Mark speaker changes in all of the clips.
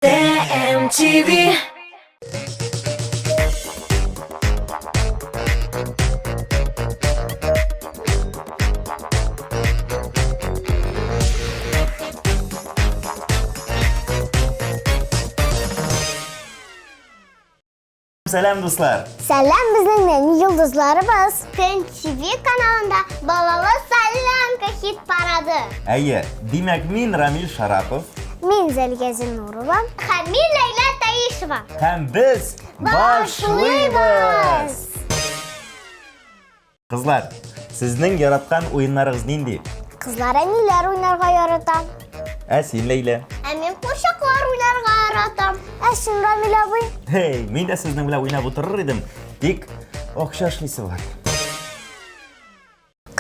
Speaker 1: TMTV.
Speaker 2: Selam dostlar.
Speaker 3: Selam bizning yangi yulduzlarimiz. TMTV kanalında Balalı Sallanka hit paradi.
Speaker 2: Aya, demak men Ramil Sharapov
Speaker 3: Men Zalgazin Nurova. Hamil Layla Taisheva.
Speaker 2: ham biz boshlaymiz. Qizlar, sizning yaratgan o'yinlaringiz nindi?
Speaker 3: Qizlar nelar o'ynarga yaratam?
Speaker 2: Sen Layla.
Speaker 3: Men qo'shiqlar o'ynarga yaratam. Sen Ramil abi.
Speaker 2: Hey, men de sizning bilan o'ynab o'tirar edim. Dik o'xshashlisi bor.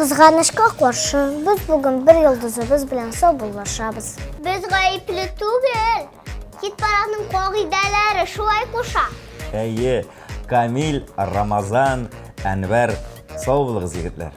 Speaker 3: Qizg'anishga qarshi biz bugun bir yulduzimiz bilan hisoblashamiz. Biz g'ayibli tugul. Hit paradining qoidalari shulay qo'sha.
Speaker 2: Aya, Kamil, Ramazan, Anvar, sog' bo'linglar yigitlar.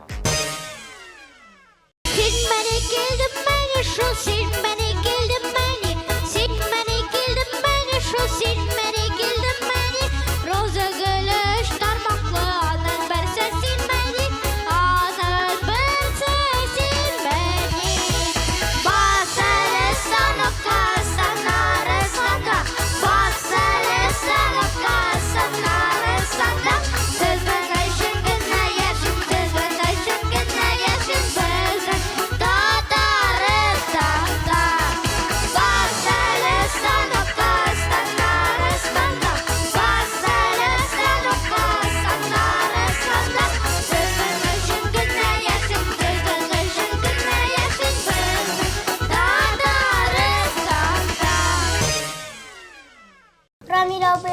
Speaker 3: Ramil abi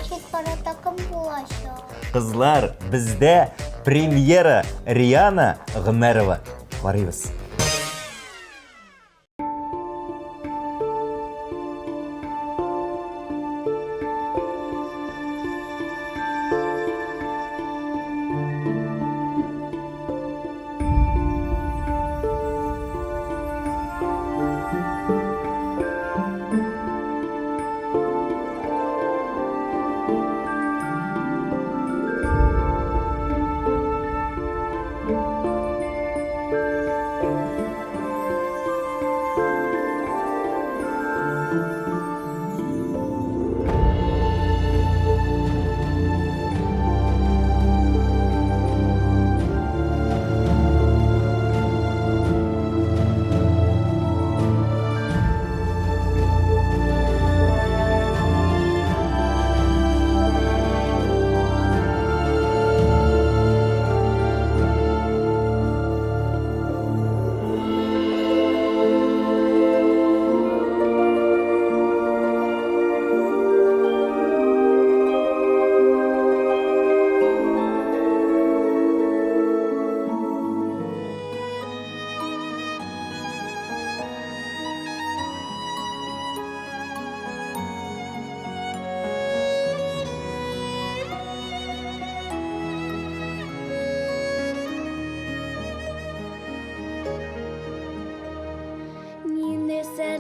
Speaker 3: hit parada kim bo'ladi?
Speaker 2: Qizlar, bizda premyera Riana G'umarova. Qaraymiz.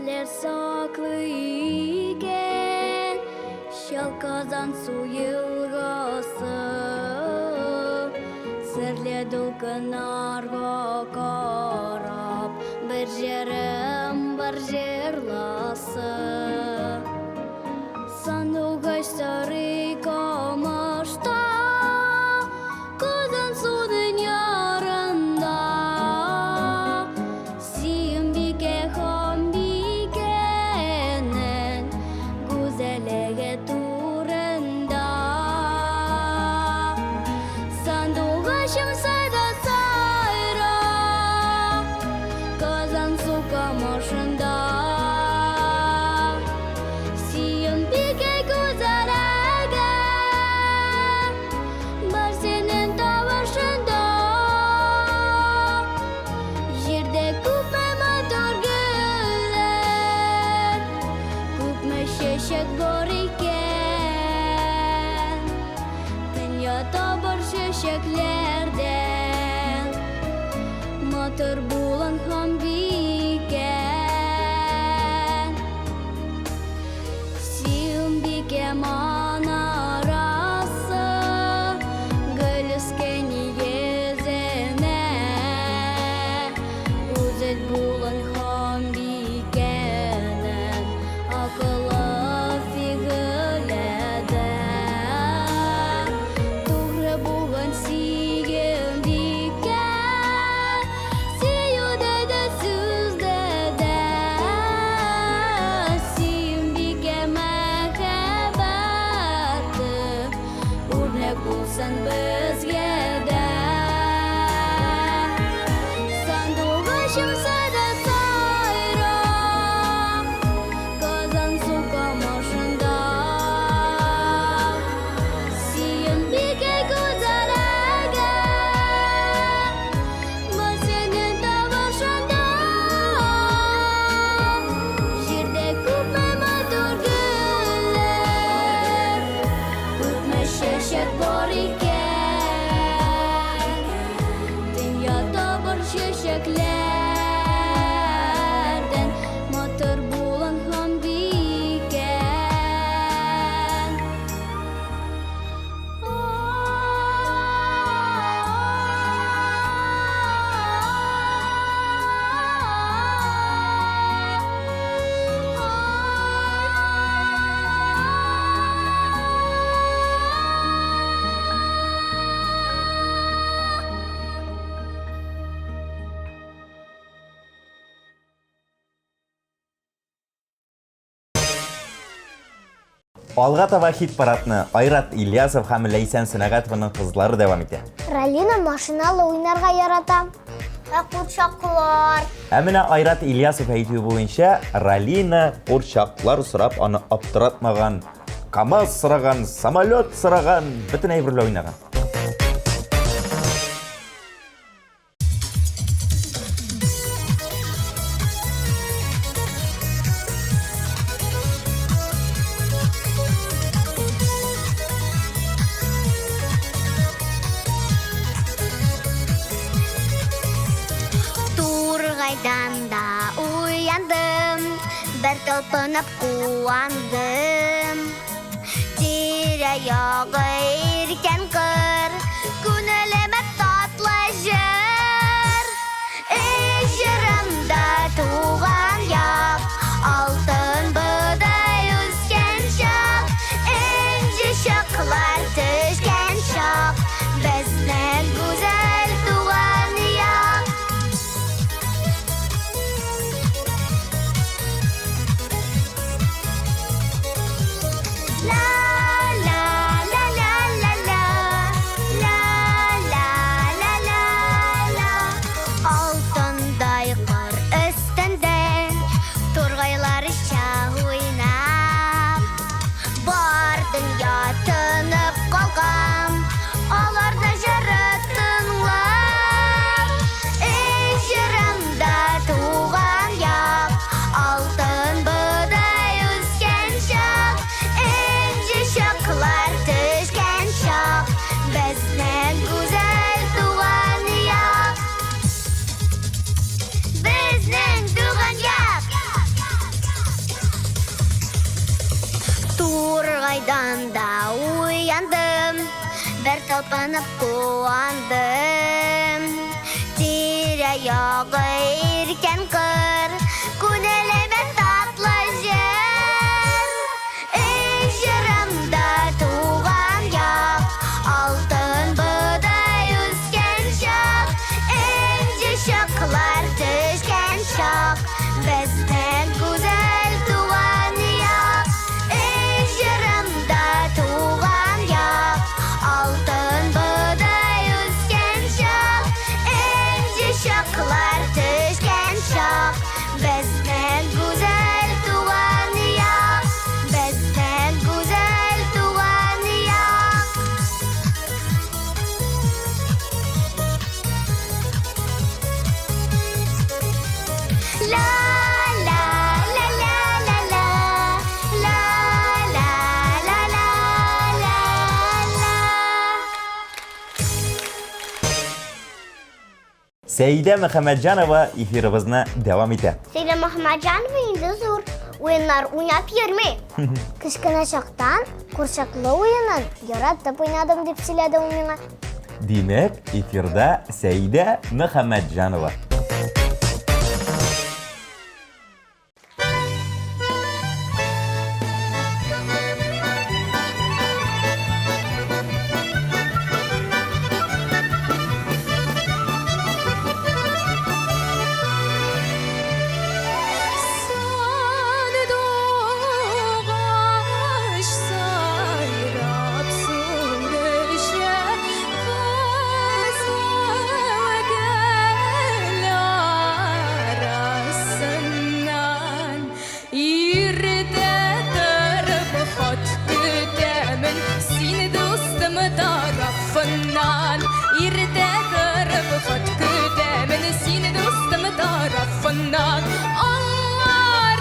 Speaker 4: Neler saklıyken şalkazan suyulgası sırlı dolkınarga karab bir jerim bir jerlası sanduğaç sarı kamışta kızın sudun yarında Şeşek bor iken dünyada bir şeşeklerden matır bulan ham biken
Speaker 2: Alga taba hit paradını Ayrat İlyasov һәм Ләйсән Сөнәгатованың кызлары дәвам итә.
Speaker 3: Ралина машиналы уйнарга ярата. Курчаклар.
Speaker 2: Ә менә Айрат İlyasов әйтүе буенча, Ралина курчаклар сорап аны аптыратмаган, КамАЗ сораган, самолет сораган, бөтен әйберләр уйнаган.
Speaker 3: Turgaydan da uyandım, bir talpınıp kuandım. Tire-yağı erken kır, güneleme tatlı jır. Ejirımda tuğan yak, altın buğday üsken şak. İnci şaklar düşken şak, bizden güzel tuğan yak. La la la la la la la la la la la Altınday kar üstünde Turgaylar şah oynap Bar dünya tınıp kalkam Alarda jırı tınlap Ejirımda tuğan yak Altın buğday üsken şak İnci şaklar düşken şak Bizden güzel tuğan yak Bizden tuğan yak Turgaydan da uyandım Bir talpınıp kuandım Tire-yağı erken kır Güneleme tatlı jır Ejirımda tuğan yak Altın buğday üsken şak İnci şaklar düşken şak Bizden güzel tuğan yak Ejirımda tuğan yak Altın buğday üsken şak İnci şaklar düşken şak Bizden güzel tuğan yak Bizden güzel tuğan yak La la la la la la La la la la la la
Speaker 2: Сәйдә Мөхәммәтҗанова эфирыбызны дәвам итә.
Speaker 3: Сәйдә Мөхәммәтҗанова инде зур уеннар уйнап йөрми. Кечкенә чактан курчаклы уенын яратып уйнадым дип сөйләде ул миңа.
Speaker 2: Димәк, эфирда Сәйдә Мөхәммәтҗанова.
Speaker 4: Sani doğaş sayrap sürüşe Kızı gel arasından İrdedir bu hat güdemin Seni dostum tarafından İrdedir bu hat güdemin Seni dostum tarafından Anlar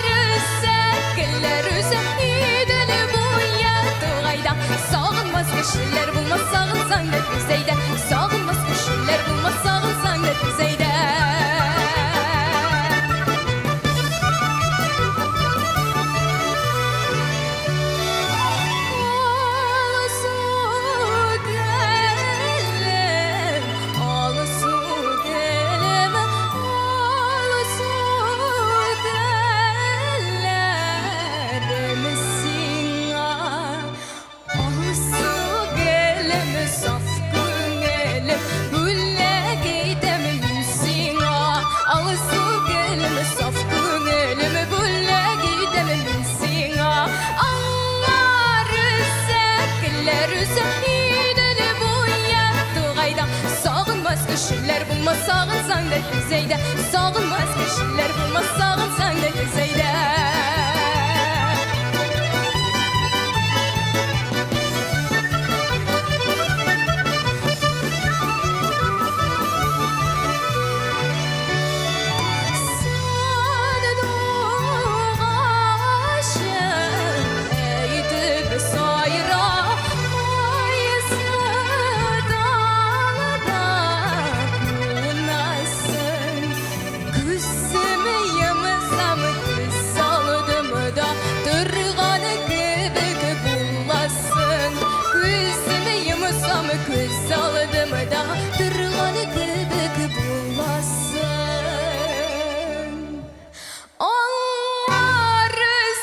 Speaker 4: sekler üzüm idili bu yatığayda Sağılmaz kişiler bulmaz sağılsan da düzeyde Sağılmaz kişiler bulmaz sağılsan da düzeyde Saf sağınsan da güzeyde Sağılmaz kişiler bulmaz sağınsan da güzeyde Göz aldım da durğanı kıbık bulmasın Onlar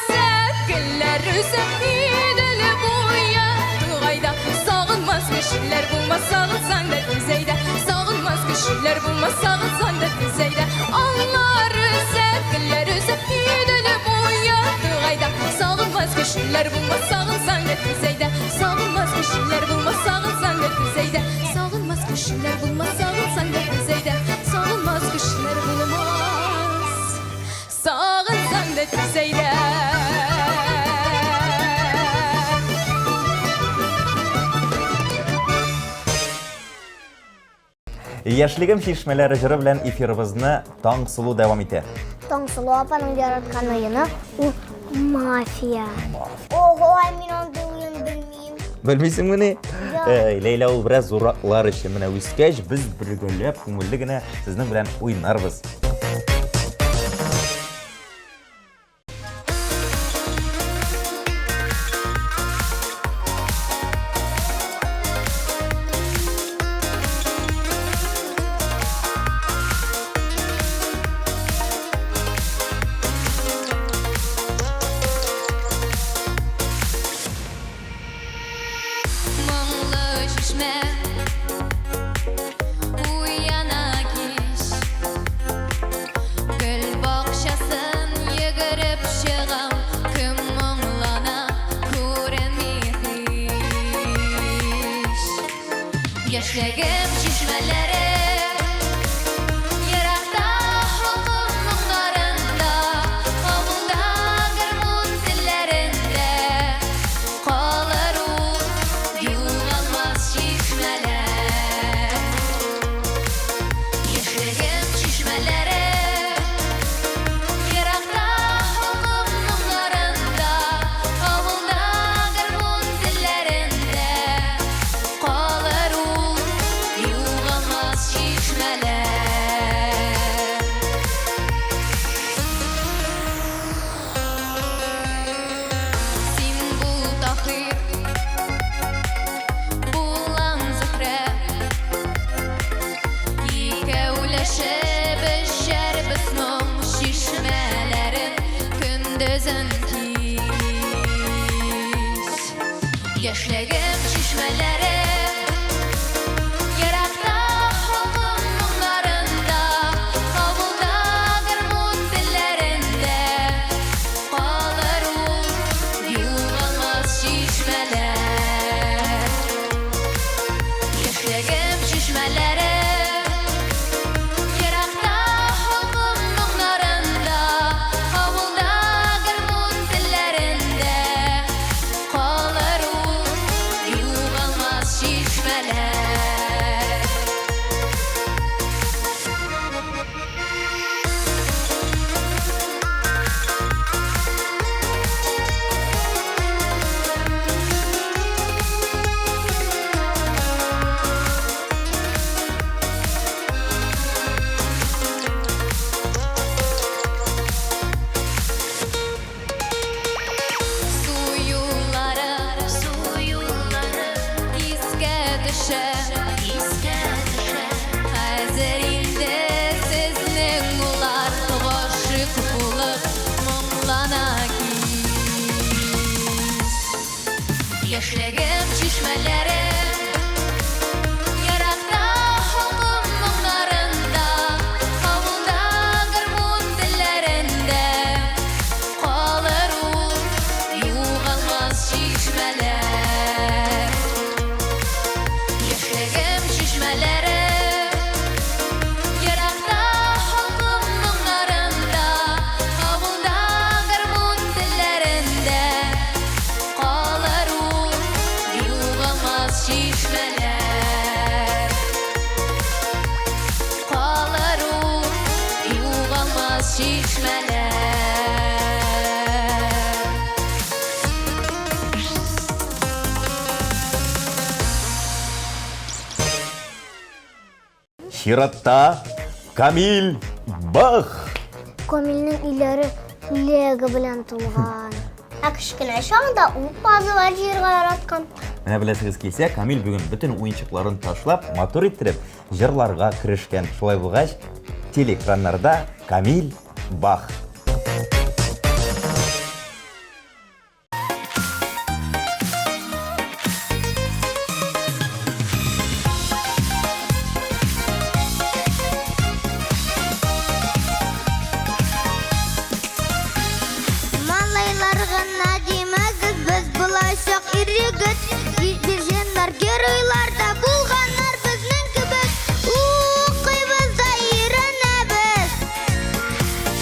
Speaker 4: sevgiler üzerinde boya Tuğayda sağılmaz kişiler bulmaz sağılsan da düzeyde Sağılmaz kişiler bulmaz sağılsan da düzeyde Onlar sevgiler üzerinde boya Tuğayda sağılmaz kişiler bulmaz sağılsan da düzeyde Sağılmaz kişiler bulmaz sağılsan da düzeyde Sağılmaz kişiler bulmaz sağılsan da düzeyde Sağılmaz kişiler bulmaz sağılsan da düzeyde
Speaker 2: Яшьлегем шишмәләре җыры белән эфирыбызны Таң Сулу дәвам итә.
Speaker 3: Таңсылу апаның яраткан ойыны ул мафия. Ого, мин андый уен белмим.
Speaker 2: Белмисеңме ни?
Speaker 3: Ja.
Speaker 2: Ләйлә ул бераз ураклар өчен менә үскәч без бергәләп күңелле генә сезнең белән уйнарбыз.
Speaker 4: Manglı şişme uyana kiş Gül bakşaсын yegirip шығам Кім мұңлана көренмей hiç Яшьлегем шишмәләре Еракта халкым мұңларында Авылда гармун телләрендә Калыр ул югалмас шишмәләр Яшьлегем шишмәләре Еракта халкым мұңларында Авылда гармун телләрендә Калыр ул югалмас шишмәләр Син бул тахир Булам зөһрә Икәүләшеп эчәрбез моң шишмәләрен көндезен кич Яшьлегем шишмәләре Еракта халкым мұңларында Авылда гармун телләрендә Калыр ул югалмас шишмәләр Яшьлегем шишмәләре Еракта халкым мұңларында Авылда гармун телләрендә Калыр ул югалмас шишмәләр Суюлары искә төшә Хәзер инде сезнең улар Гашык булып моңлана кич Яшьлегем шишмәләре Еракта халкым моңларында Авылда гармун телләрендә Калыр ул югалмас шишмәләр Яшьлегем шишмәләре
Speaker 2: Чиратта Камил Бах.
Speaker 3: Камилнең иләре лего белән тулган. Кечкенә чагында ул пазылар җыярга яраткан.
Speaker 2: Менә беләсегез килсә, Камил бүген бөтен уенчыкларын ташлап, мотор иттереп, җырларга керешкән. Шулай булгач, телеэкраннарда Камил Бах.
Speaker 3: Малайлар гына димәгез, без булачак ир-егет. Бирҗеннәр геройларда булганнар безнең кебек. Укыйбыз да өйрәнәбез.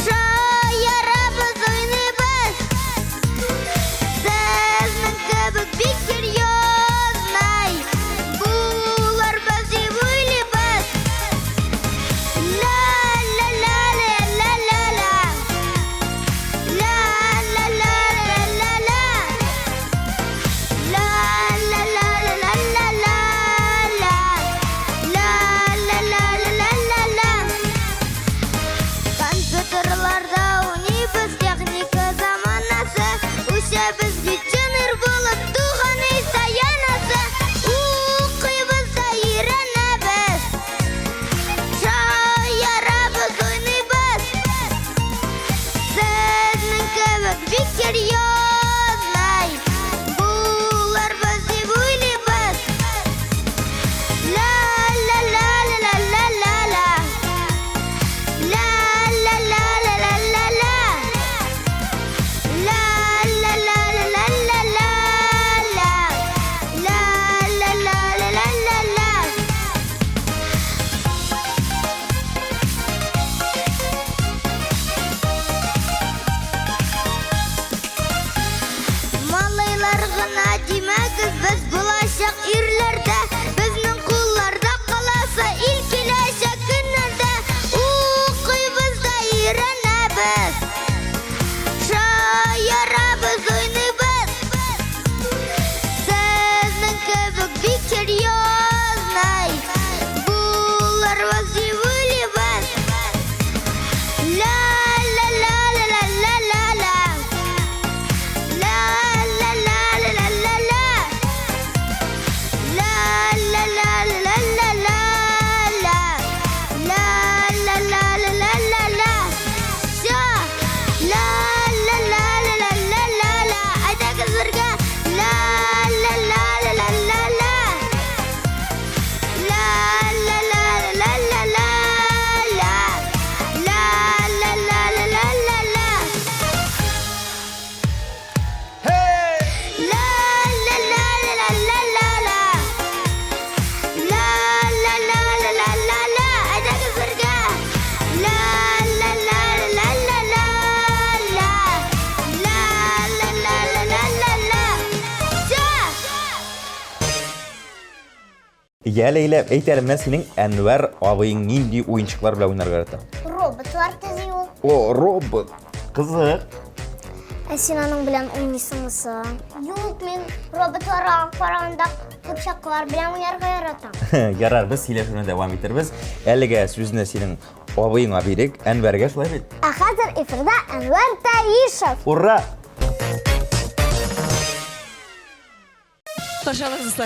Speaker 3: Шаярабыз, уйныйбыз. Сезнең кебек бик серьезный. Булар без дип уйлыйбыз. Ла-ла-ла-ла-ла-ла-ла. Компьютерларда уйныйбыз, техника заманасы. Үсәбез ветеринар булып, туган ил таянасы. Укыйбыз да өйрәнәбез. Шаярабыз, уйныйбыз. Сезнең кебек бик серьезный. Булар без дип уйлыйбыз. Ла-ла-ла-ла-ла-ла-ла. Ла-ла-ла-ла-ла-ла-ла. Ла-ла-ла-ла-ла-ла-ла. Ла-ла-ла-ла-ла-ла. Малайлар гына димәгез, без булачак ирләрдә. Безнең кулларда каласы ил киләчәк көннәрдә. Укыйбыз да өйрәнәбез. Шаярабыз, уйныйбыз. Сезнең кебек бик серьезный. Булар без дип уйлыйбыз. Ла-ла-ла-ла-ла-ла-ла. Ла-ла-ла-ла-ла-ла-ла. Ла-ла-ла-ла-ла-ла-ла. Ла-ла-ла-ла-ла-ла-ла. Ша. Ла-ла-ла-ла-ла-ла-ла. Әйдәгез бергә. Ла-ла-ла-ла-ла-ла-ла. Ла-ла-ла-ла-ла-ла-ла. Ла-ла-ла-ла-ла-ла-ла. Әйдәгез бергә. Ла-ла-ла-ла-ла-ла-ла. Ша.
Speaker 2: Я Ләйлә, әйт әле, менә синең Әнвәр абыең нинди уенчыклар белән уйнарга ярата?
Speaker 3: Роботлар төзи ул.
Speaker 2: О, робот. Кызык.
Speaker 3: Ә син аның белән уйныйсыңмы? Юк, мин роботларга караганда курчаклар белән уйнарга яратам.
Speaker 2: Ярар, без сөйләшүне дәвам иттербез. Әлегә сүзне синең абыеңа бирик. Әнвәргә шулай бит.
Speaker 3: Ә хәзер эфирда Әнвәр Таишев.
Speaker 2: Ура!
Speaker 4: Пожалуйста.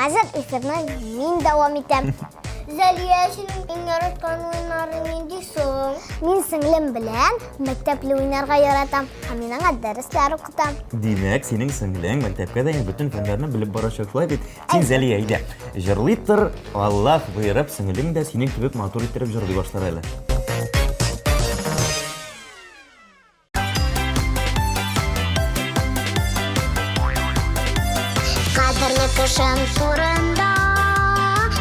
Speaker 3: Қазір эфирні мен давам етем. Зәлия, сенің ең яратқан ойындарың нендейсің? Мен сіңлім білән мәктәплі ойнарға яратам, менің дәрістер оқытам.
Speaker 2: Демәк, сенің сіңлең мәктәпкә дә бүтән фәннәрне белеп барачак шулай бит. Син Зәлия әйдә. Җырлый тор, Аллаһ боерып, сіңлең дә синең кебек матур иттереп җырлый башлар әле.
Speaker 3: Қадірлі кішім турында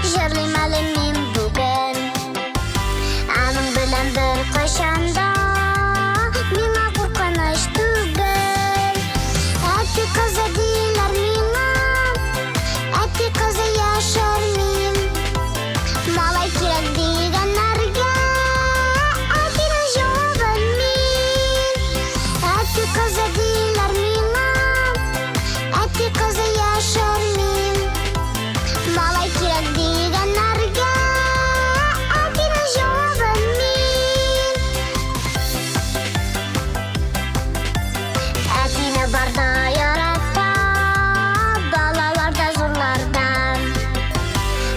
Speaker 3: жырлайм әлі мен бүгін. Аның білән бір қашанда миңа қорқыныш түгел. Әтті қызы дейлер миңа, әтті қызы яшар мен. Малай керек дегенлерге әттінің жауабын мен. Әтті қызы дейлер миңа, әтті қызы яшар мен. Малай керек дегенлерге әттінің жауабын мен. Әттіні барда яратта, балаларда зорлардан.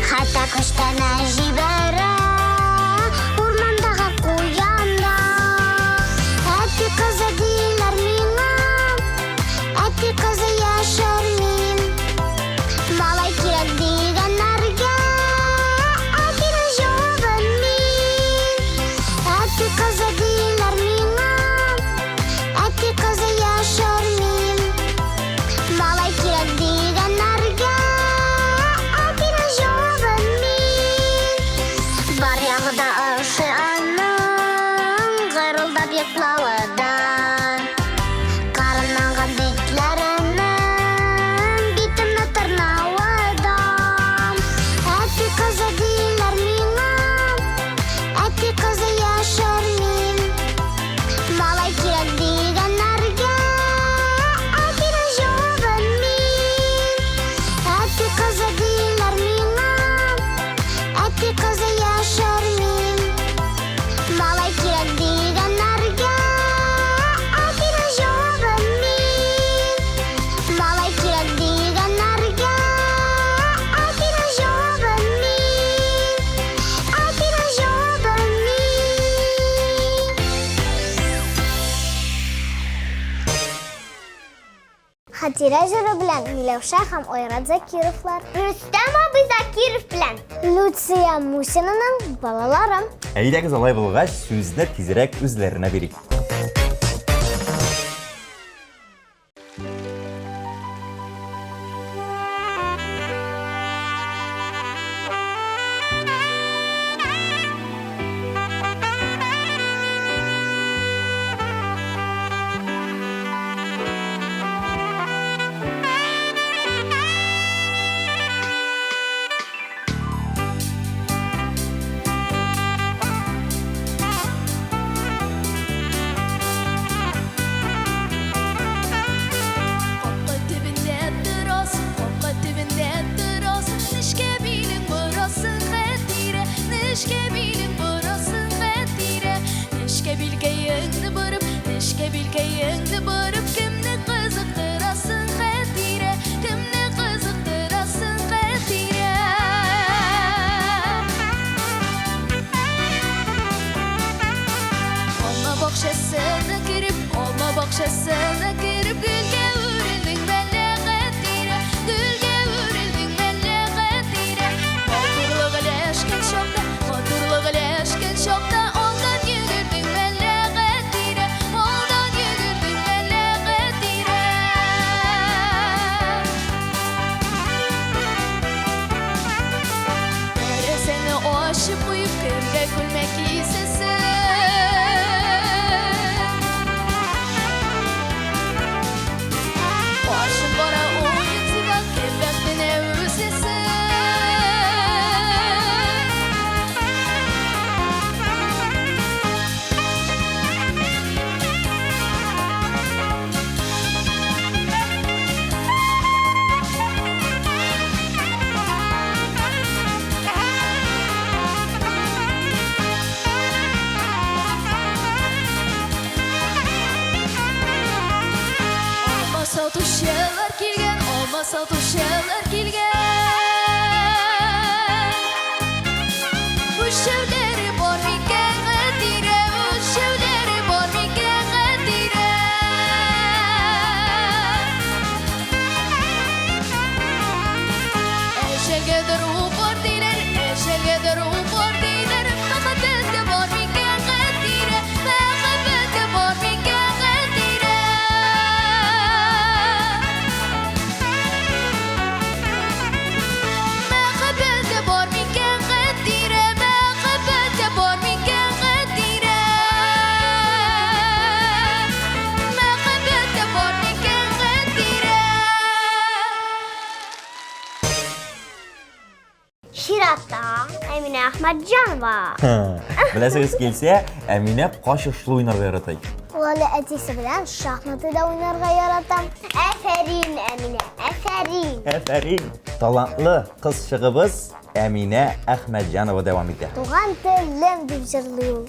Speaker 3: Хатта күштен әжібәрі, ормандағы қоянда. Әтті қызы дейлер миңа, әтті қызы яшар мен. Малай керек дегенлерге әттінің жауабын мен. Әтті қызы дейлер миңа, әтті қызы яшар мен. Малай керек дегенлерге әттінің жауабын мен. Бар яғыда ұшы аның, ғырылдап еклауыдан. Қарынанған битлерінің битімні тырнауыдан. Әтті қызы дейлер миңа, әтті қызы яшар мен. Малай керек дегенлерге әттінің жауабын мен. Әтті қызы дейлер миңа, әтті қызы яшар мен. Малай керек дегенлерге әттінің жауабын мен. Малай керек дегенлерге әттінің жауабын мен. Әттінің жауабын мен. Хатира жыры белән Миләүшә һәм Айрат Закировлар. Рөстәм абый Закиров белән Люция Мусинаның балалары.
Speaker 2: Әйдәгез алай булгач, сүзне тизрәк үзләренә бирик.
Speaker 4: Қопқы түбінде тұрасың, қопқы түбінде тұрасың. Нішке билің бұрасың қәтире, нішке билің бұрасың қәтире. Нішке білгейіңді бұрып, нішке білгейіңді бұрып. Кімні қызықтырасың қәтире, кімні қызықтырасың қәтире. Алма бақшасына кіріп, алма бақшасына кіріп, гүлге өрілдің мәлі қәтире, гүлге өрілдің мәлі қәтире. Матурлық ілешкен шоқта, матурлық ілешкен шоқта, алдан жүгірдің мәлі қәтире, алдан жүгірдің мәлі қәтире. Тәрізені ашып қойып, кімге күлмек исісің. Башын бара ойын сыйған, кембәтіне өсесің. Alma satuşlar kelgan, alma satuşlar kelgan. Eşelyedir upar diler, eşelyedir upar diler. Muhabbette var miken kadire, muhabbette var miken kadire. Muhabbette var miken kadire, muhabbette var miken kadire. Muhabbette var miken kadire.
Speaker 3: Şirat'ta Emine Ahmetcanova.
Speaker 2: Biləsiniz kelsə, Əminə qaş uçlu oynarğa yaratay.
Speaker 3: Valla etisi bilen şahmatı da oynarga yaratam. Aferin Emine, aferin.
Speaker 2: Əfərin. Talantlı qız şığımız Əminə Əhmədcanova devam edir.
Speaker 3: Doğan tellim deyip jırlıyor.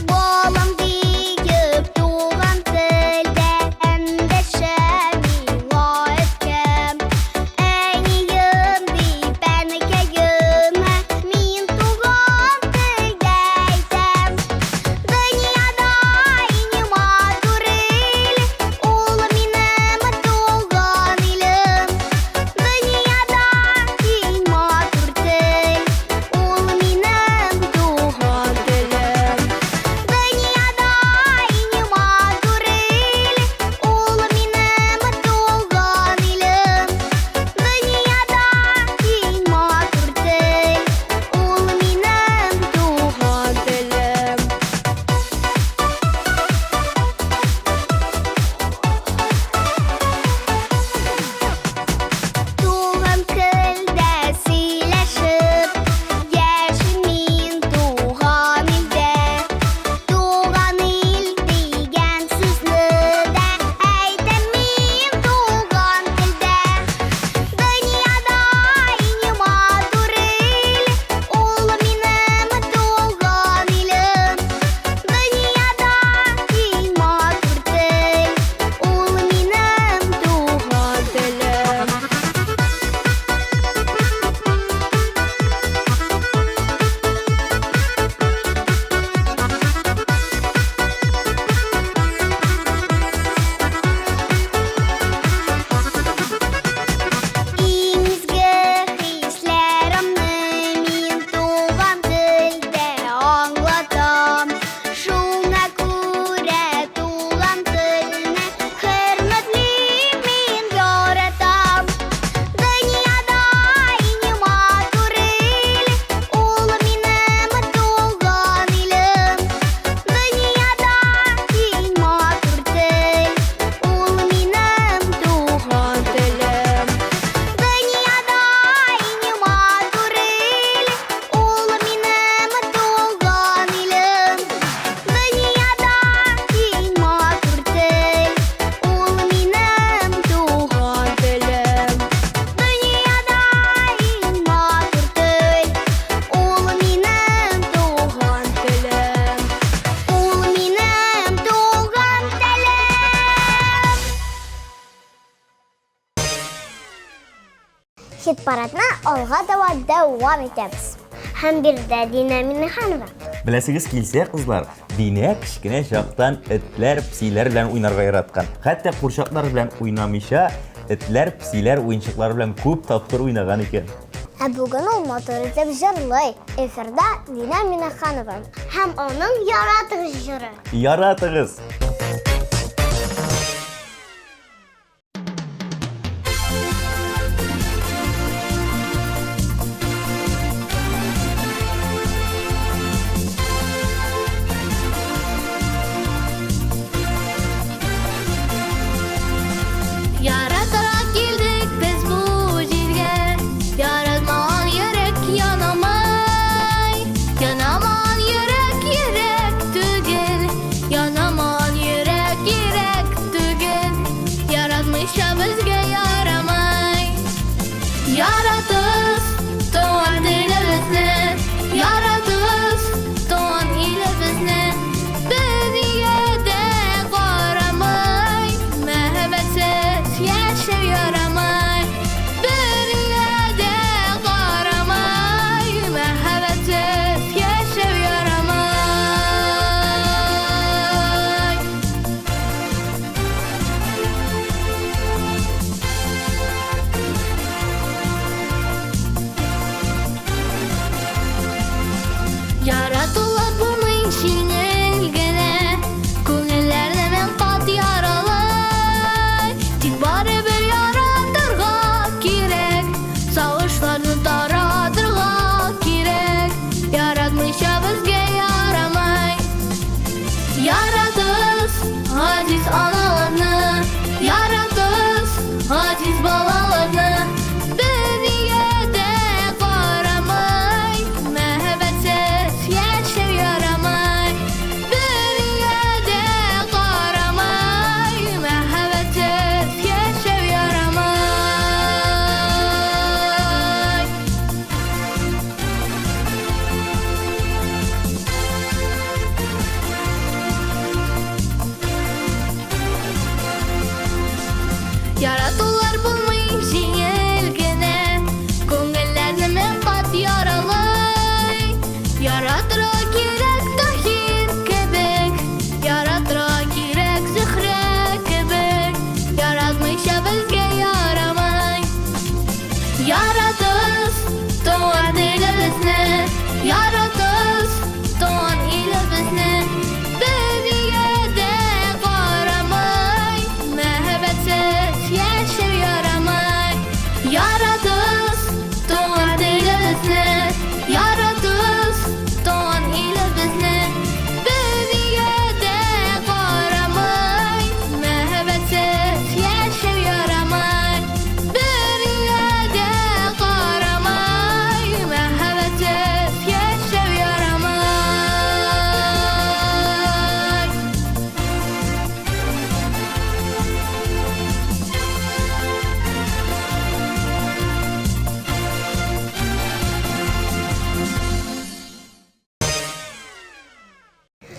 Speaker 3: Bağlam deyip doğan telde endişemi vaetkem. Eyniyim deyip benkeyime min doğan teldeysem. Dünyada inim aduril, ol minem doğan ilim. Dünyada inim aduril, ol minem doğan ilim. Dünyada inim aduril, ol minem doğan ilim. Dünyada inim aduril, ol minem doğan ilim. Doğan kılda sileşip, yaşımın doğan ilde. Doğan il degen sözlüde, eytemin doğan dilde. Dünyada inim aduril, ol minem doğan ilim. Dünyada inim aduril, ol minem doğan dilim. İngizge hislerimni min doğan dilde anlatam. Şuna göre doğan dilni hürmetli min yaratam. Dünyada inim aduril, ol minem doğan ilim. Dünyada inim aduril, ol minem doğan dilim. Dünyada inim aduril, ol minem doğan ilim. Dünyada inim aduril, ol minem doğan dilim. Dünyada inim aduril, ol minem doğan dilim. Ol minem doğan dilim. Hit paradına olğa devam etemiz. Hem bir de Emine Hanım'a.
Speaker 2: Biləsiniz kelsə, qızlar, Dinə kichkina şaqdan itlər, psiylər bilan oynarğa yaratqan. Hatto qurshaqlar bilan oynamışa, itlər, psiylər oyunchiqlari bilan ko'p topqir o'ynagan ekan.
Speaker 3: Bugün o motoru deb jırlay. Efirde Emine Hanım'a. Hem onun yaratıcı jırı.
Speaker 2: Yaratığız.
Speaker 4: Yaratarak geldik biz bu yerge. Yaratman yürek yanamay. Yanaman yürek tügel. Yanaman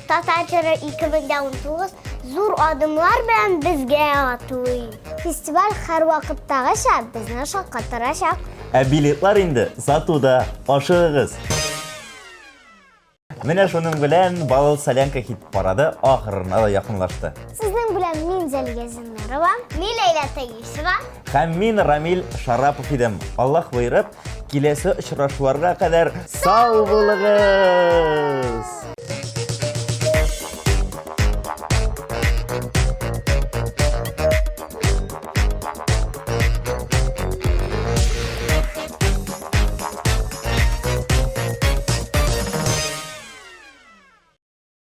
Speaker 3: Татарчары 2019 зур адымлар белән безгә атлый. Фестиваль һәр вакыттагыча безне шаккатырачак.
Speaker 2: Ә билетлар инде сатуда, ашыгыз. Менә шуның белән Балыл Солянка хит парады ахырына да якынлашты.
Speaker 3: Сезнең белән мин Зәлигә Зиннарова, мин Ләйлә Таишева.
Speaker 2: Һәм мин Рамил Шарапов идем. Аллаһ боерып, киләсе очрашуларга кадәр сау булыгыз.